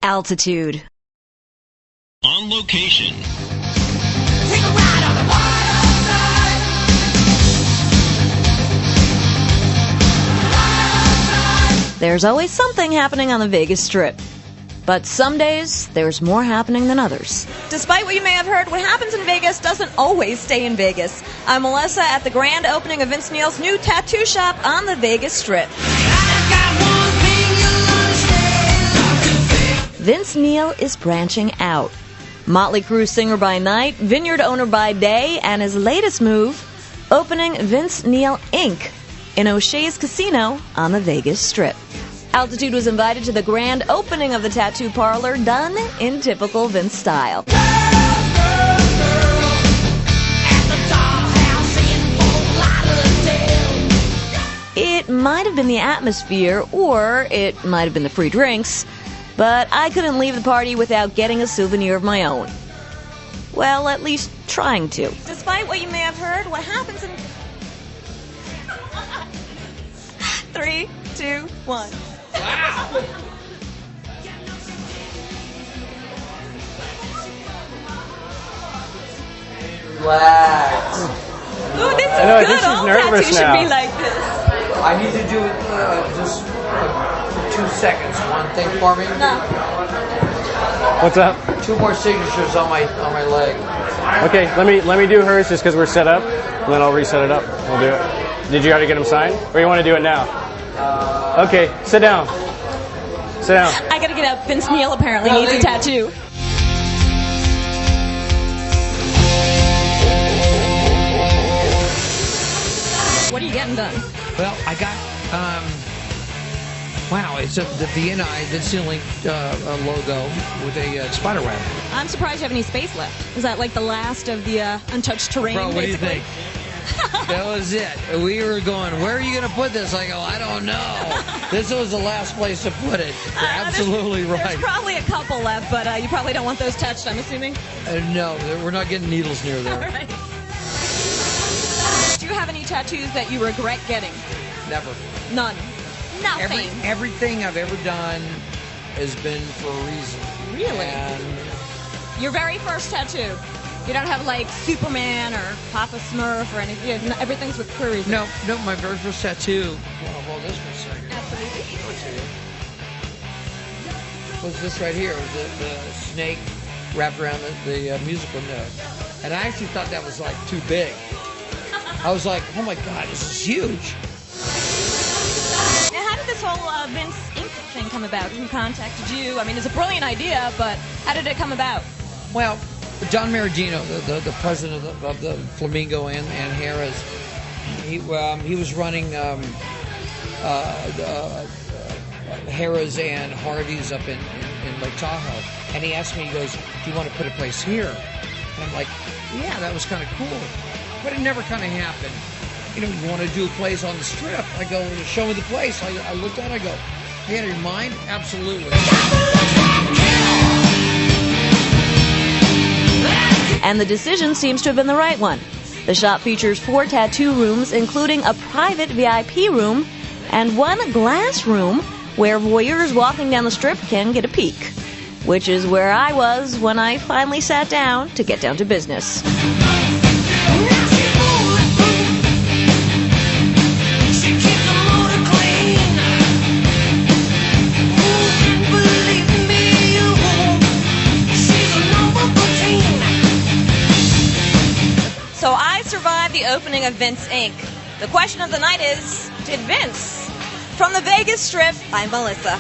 Altitude. On location. Take a ride on the wild side. There's always something happening on the Vegas Strip. But some days, there's more happening than others. Despite what you may have heard, what happens in Vegas doesn't always stay in Vegas. I'm Melissa at the grand opening of Vince Neil's new tattoo shop on the Vegas Strip. Vince Neil is branching out. Motley Crue singer by night, vineyard owner by day, and his latest move, opening Vince Neil Inc. in O'Shea's Casino on the Vegas Strip. Altitude was invited to the grand opening of the tattoo parlor, done in typical Vince style. It might have been the atmosphere, or it might have been the free drinks, but I couldn't leave the party without getting a souvenir of my own. Well, at least trying to. Despite what you may have heard, what happens in... 3, 2, 1. Wow! Relax. Ooh, this is I know, I good. think she's All nervous tattoos now. should be like this. I need to do just for 2 seconds. One thing for me. No. What's up? 2 more signatures on my leg. Okay, let me do hers just because we're set up, and then I'll reset it up. We'll do it. Did you already get them signed, or you want to do it now? Okay, sit down. Sit down. I gotta get up. Vince Neil apparently needs a tattoo. What are you getting done? Well, I got wow! It's the VNI Vince Neil logo with a spider web. I'm surprised you have any space left. Is that like the last of the untouched terrain? Bro, what do you basically? think? That was it. We were going, where are you going to put this? I go, I don't know. This was the last place to put it. You're absolutely right. There's probably a couple left, but you probably don't want those touched, I'm assuming. No, we're not getting needles near All there. right. Do you have any tattoos that you regret getting? Never. None. Nothing. Everything I've ever done has been for a reason. Really? And Your very first tattoo. You don't have like Superman or Papa Smurf or anything. Everything's with queries. no, my very first tattoo. Well, I'll hold this for a second. Absolutely. Show it to you. Was this right here? The snake wrapped around the musical note. And I actually thought that was like too big. I was like, oh my God, this is huge. Now, how did this whole Vince Inc. thing come about? Who contacted you? I mean, it's a brilliant idea, but how did it come about? Well, John Maradino, the president of the Flamingo and Harrah's, he was running Harrah's and Harvey's up in Lake Tahoe, and he asked me, he goes, do you want to put a place here? And I'm like, yeah, that was kind of cool, but it never kind of happened. You know, you want to do a place on the Strip? I go, show me the place. I looked at it, I go, you had it in mind? Absolutely. And the decision seems to have been the right one. The shop features 4 tattoo rooms, including a private VIP room and 1 glass room where voyeurs walking down the Strip can get a peek, which is where I was when I finally sat down to get down to business. So I survived the opening of Vince Inc. The question of the night is, did Vince? From the Vegas Strip, I'm Melissa.